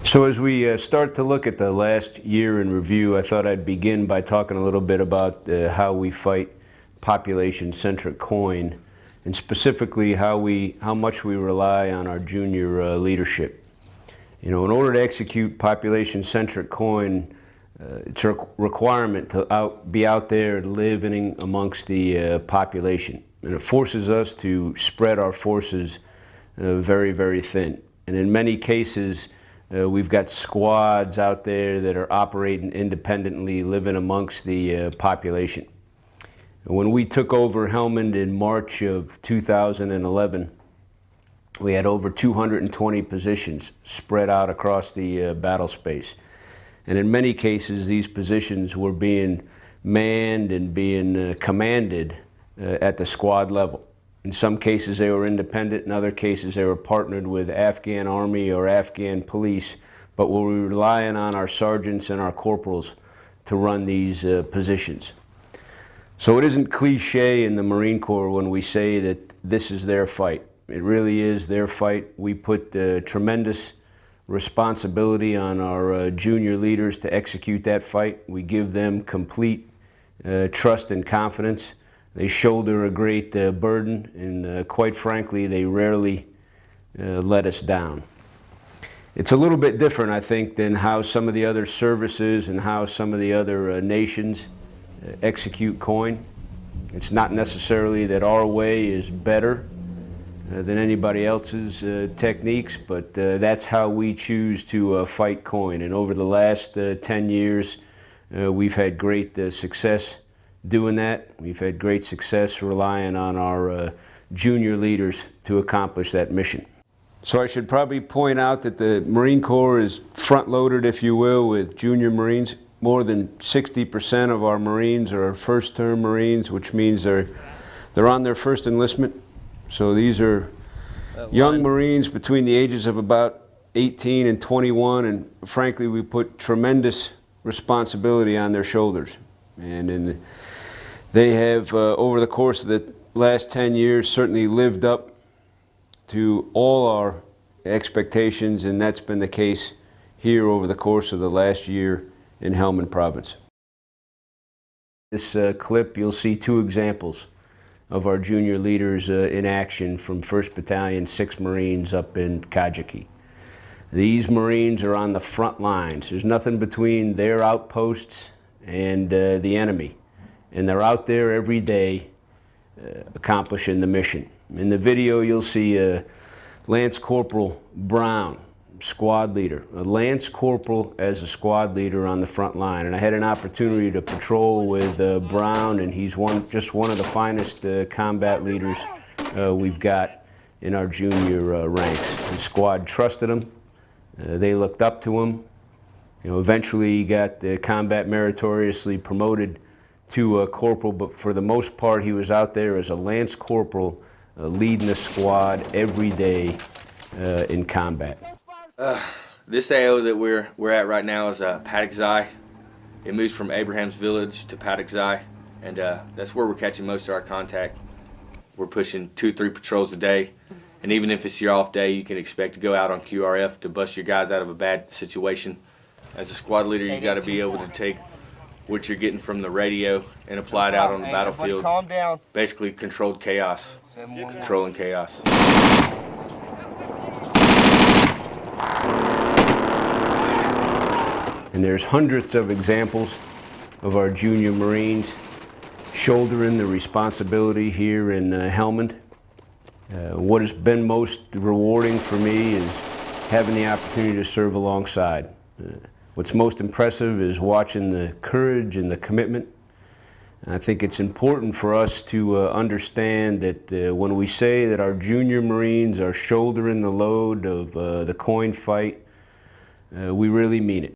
So as we start to look at the last year in review, I thought I'd begin by talking a little bit about how we fight population-centric coin, and specifically how much we rely on our junior leadership. You know, in order to execute population-centric coin, it's a requirement to be out there living amongst the population, and it forces us to spread our forces very, very thin. And in many cases, we've got squads out there that are operating independently, living amongst the population. When we took over Helmand in March of 2011, we had over 220 positions spread out across the battle space. And in many cases, these positions were being manned and being commanded at the squad level. In some cases, they were independent. In other cases, they were partnered with Afghan Army or Afghan police, but we were relying on our sergeants and our corporals to run these positions. So it isn't cliche in the Marine Corps when we say that this is their fight. It really is their fight. We put tremendous responsibility on our junior leaders to execute that fight. We give them complete trust and confidence. They shoulder a great burden, and quite frankly, they rarely let us down. It's a little bit different, I think, than how some of the other services and how some of the other nations execute coin. It's not necessarily that our way is better than anybody else's techniques, but that's how we choose to fight coin. And over the last 10 years, we've had great success doing that. We've had great success relying on our junior leaders to accomplish that mission. So I should probably point out that the Marine Corps is front-loaded, if you will, with junior Marines. More than 60% of our Marines are first-term Marines, which means they're on their first enlistment. So these are young Marines between the ages of about 18 and 21, and frankly, we put tremendous responsibility on their shoulders. And they have, over the course of the last 10 years, certainly lived up to all our expectations, and that's been the case here over the course of the last year in Helmand Province. This clip, you'll see two examples of our junior leaders in action from 1st Battalion, 6 Marines up in Kajiki. These Marines are on the front lines. There's nothing between their outposts and the enemy. And they're out there every day accomplishing the mission. In the video, you'll see Lance Corporal Brown, squad leader. A Lance Corporal as a squad leader on the front line. And I had an opportunity to patrol with Brown, and he's just one of the finest combat leaders we've got in our junior ranks. The squad trusted him. They looked up to him. You know, eventually he got combat meritoriously promoted to a corporal, but for the most part he was out there as a Lance Corporal leading the squad every day in combat. This AO that we're at right now is Paddock's Eye. It moves from Abraham's Village to Paddock's Eye, and that's where we're catching most of our contact. We're pushing 2-3 patrols a day, and even if it's your off day, you can expect to go out on QRF to bust your guys out of a bad situation. As a squad leader, you got to be able to take what you're getting from the radio and apply it out on the battlefield. Calm down. Basically controlled chaos, controlling chaos. And there's hundreds of examples of our junior Marines shouldering the responsibility here in Helmand. What has been most rewarding for me is having the opportunity to serve alongside. What's most impressive is watching the courage and the commitment. And I think it's important for us to understand that when we say that our junior Marines are shouldering the load of the coin fight, we really mean it.